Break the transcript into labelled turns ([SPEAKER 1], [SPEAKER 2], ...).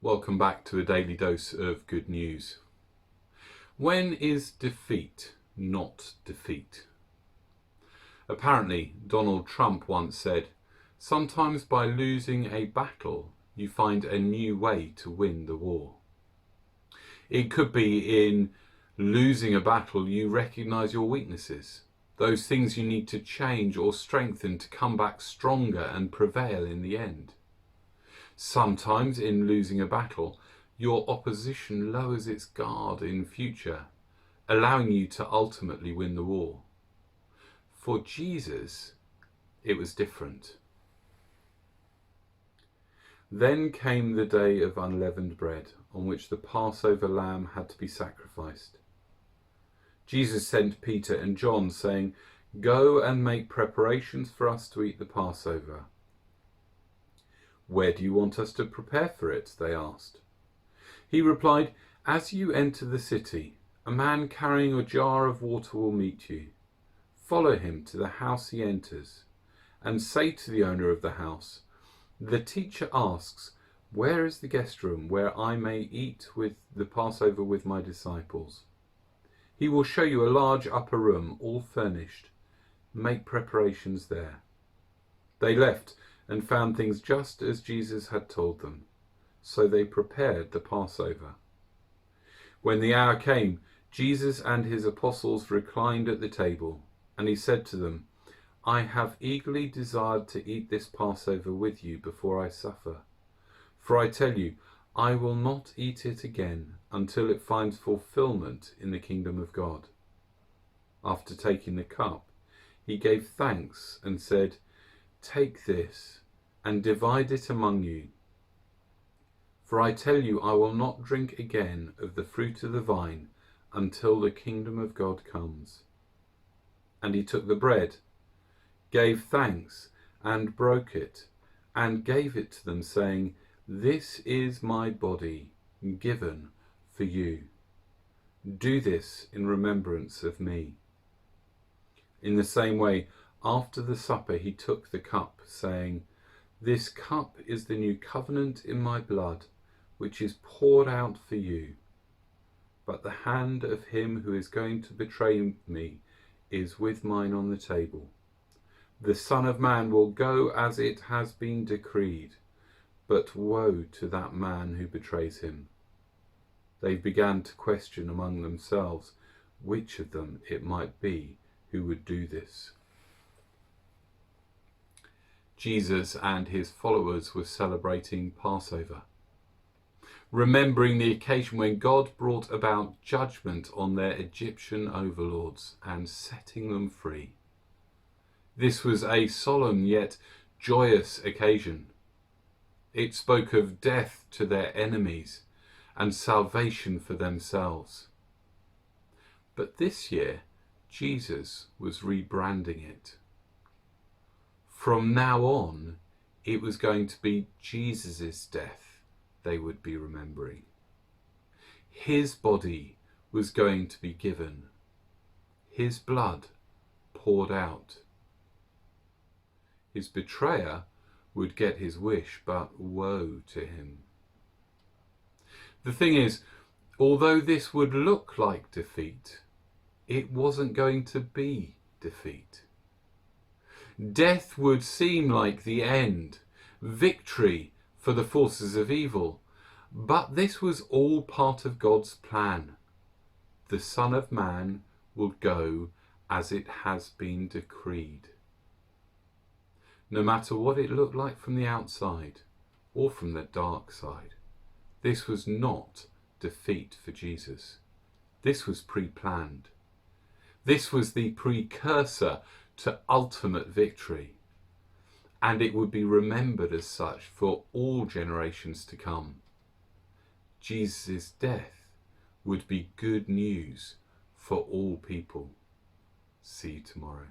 [SPEAKER 1] Welcome back to a daily dose of good news. When is defeat not defeat? Apparently, Donald Trump once said, "Sometimes by losing a battle, you find a new way to win the war." It could be in losing a battle, you recognise your weaknesses, those things you need to change or strengthen to come back stronger and prevail in the end. Sometimes in losing a battle, your opposition lowers its guard in future, allowing you to ultimately win the war. For Jesus, it was different. Then came the day of unleavened bread, on which the Passover lamb had to be sacrificed. Jesus sent Peter and John, saying, "Go and make preparations for us to eat the Passover." "Where do you want us to prepare for it?" they asked. He replied, "As you enter the city, a man carrying a jar of water will meet you. Follow him to the house he enters, and say to the owner of the house, 'The teacher asks, where is the guest room where I may eat with the Passover with my disciples?' He will show you a large upper room, all furnished. Make preparations there." They left and found things just as Jesus had told them. So they prepared the Passover. When the hour came, Jesus and his apostles reclined at the table, and he said to them, "I have eagerly desired to eat this Passover with you before I suffer. For I tell you, I will not eat it again until it finds fulfillment in the kingdom of God." After taking the cup, he gave thanks and said, "Take this and divide it among you. For I tell you, I will not drink again of the fruit of the vine until the kingdom of God comes." And he took the bread, gave thanks, and broke it, and gave it to them, saying, "This is my body given for you. Do this in remembrance of me." In the same way, after the supper, he took the cup, saying, "This cup is the new covenant in my blood, which is poured out for you. But the hand of him who is going to betray me is with mine on the table. The Son of Man will go as it has been decreed, but woe to that man who betrays him." They began to question among themselves which of them it might be who would do this. Jesus and his followers were celebrating Passover, remembering the occasion when God brought about judgment on their Egyptian overlords and setting them free. This was a solemn yet joyous occasion. It spoke of death to their enemies and salvation for themselves. But this year, Jesus was rebranding it. From now on, it was going to be Jesus' death they would be remembering. His body was going to be given, his blood poured out. His betrayer would get his wish, but woe to him. The thing is, although this would look like defeat, it wasn't going to be defeat. Death would seem like the end, victory for the forces of evil, but this was all part of God's plan. The Son of Man will go as it has been decreed. No matter what it looked like from the outside or from the dark side, this was not defeat for Jesus. This was pre-planned. This was the precursor to ultimate victory, and it would be remembered as such for all generations to come. Jesus' death would be good news for all people. See you tomorrow.